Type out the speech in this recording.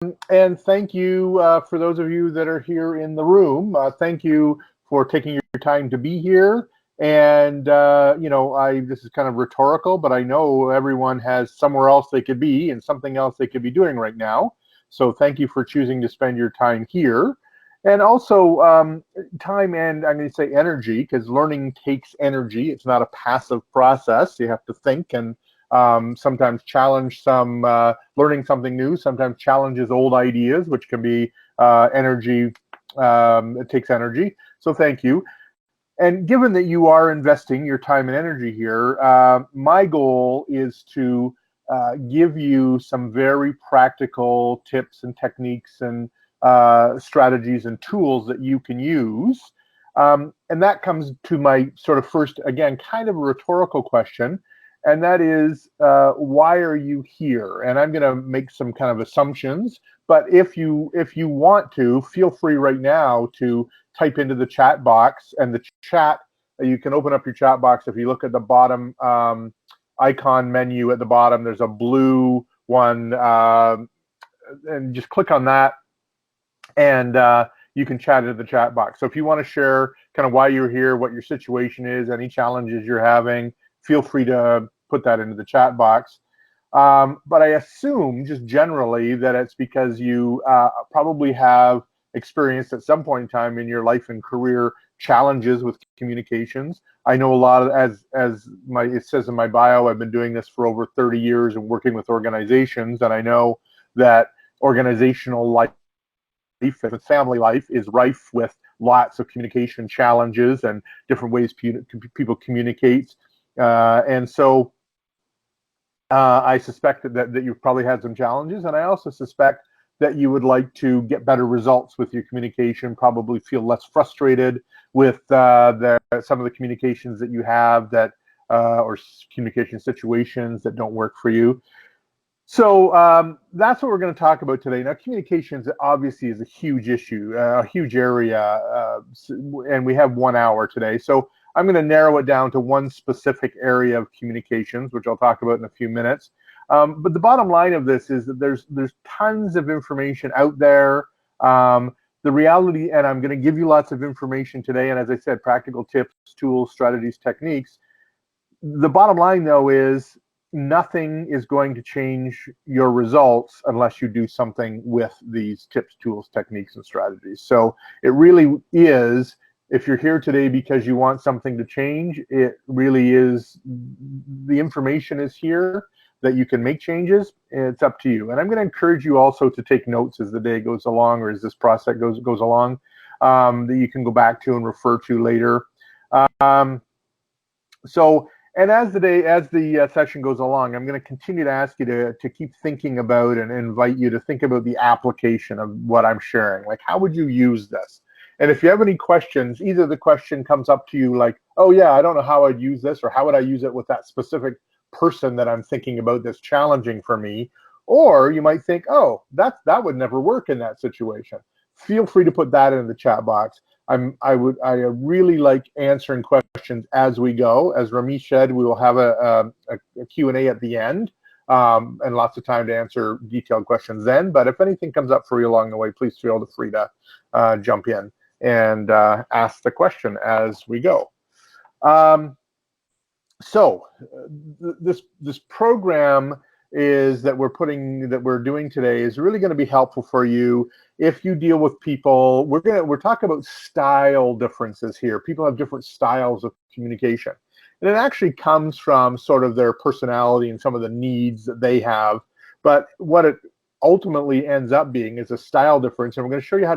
And thank you for those of you that are here in the room. Thank you for taking your time to be here. And this is kind of rhetorical, but I know everyone has somewhere else they could be and something else they could be doing right now. So thank you for choosing to spend your time here. And also time and I'm going to say energy, because learning takes energy. It's not a passive process. You have to think and sometimes challenge some learning something new, sometimes challenges old ideas, which can be energy. It takes energy. So thank you. And given that you are investing your time and energy here, my goal is to give you some very practical tips and techniques and strategies and tools that you can use. And that comes to my sort of first, again, kind of a rhetorical question, and that is, why are you here? And I'm going to make some kind of assumptions, but if you want to, feel free right now to type into the chat box, and the chat, you can open up your chat box. If you look at the bottom icon menu at the bottom, there's a blue one, and just click on that, and you can chat into the chat box. So if you want to share kind of why you're here, what your situation is, any challenges you're having, feel free to put that into the chat box. But I assume just generally that it's because you probably have experienced at some point in time in your life and career challenges with communications. I know a lot of, as it says in my bio, I've been doing this for over 30 years and working with organizations, and I know that organizational life and family life is rife with lots of communication challenges and different ways people communicate. And so I suspect that you've probably had some challenges, and I also suspect that you would like to get better results with your communication, probably feel less frustrated with some of the communications that you have that or communication situations that don't work for you. So that's what we're going to talk about today. Now, communications obviously is a huge issue, a huge area, and we have 1 hour today. So I'm going to narrow it down to one specific area of communications, which I'll talk about in a few minutes. But the bottom line of this is that there's tons of information out there. The reality, and I'm going to give you lots of information today, and as I said, practical tips, tools, strategies, techniques. The bottom line, though, is nothing is going to change your results unless you do something with these tips, tools, techniques, and strategies. So it really is, if you're here today because you want something to change, it really is, the information is here that you can make changes. It's up to you. And I'm going to encourage you also to take notes as the day goes along, or as this process goes along, that you can go back to and refer to later. And as the session goes along, I'm going to continue to ask you to keep thinking about and invite you to think about the application of what I'm sharing. Like, how would you use this? And if you have any questions, either the question comes up to you like, oh yeah, I don't know how I'd use this, or how would I use it with that specific person that I'm thinking about that's challenging for me, or you might think, oh, that would never work in that situation. Feel free to put that in the chat box. I really like answering questions as we go. As Ramesh said, we will have a Q&A at the end, and lots of time to answer detailed questions then. But if anything comes up for you along the way, please feel free to jump in and ask the question as we go. So this program that we're doing today is really going to be helpful for you if you deal with people. We're talking about style differences here. People have different styles of communication, and it actually comes from sort of their personality and some of the needs that they have. But what it ultimately ends up being is a style difference, and we're going to show you how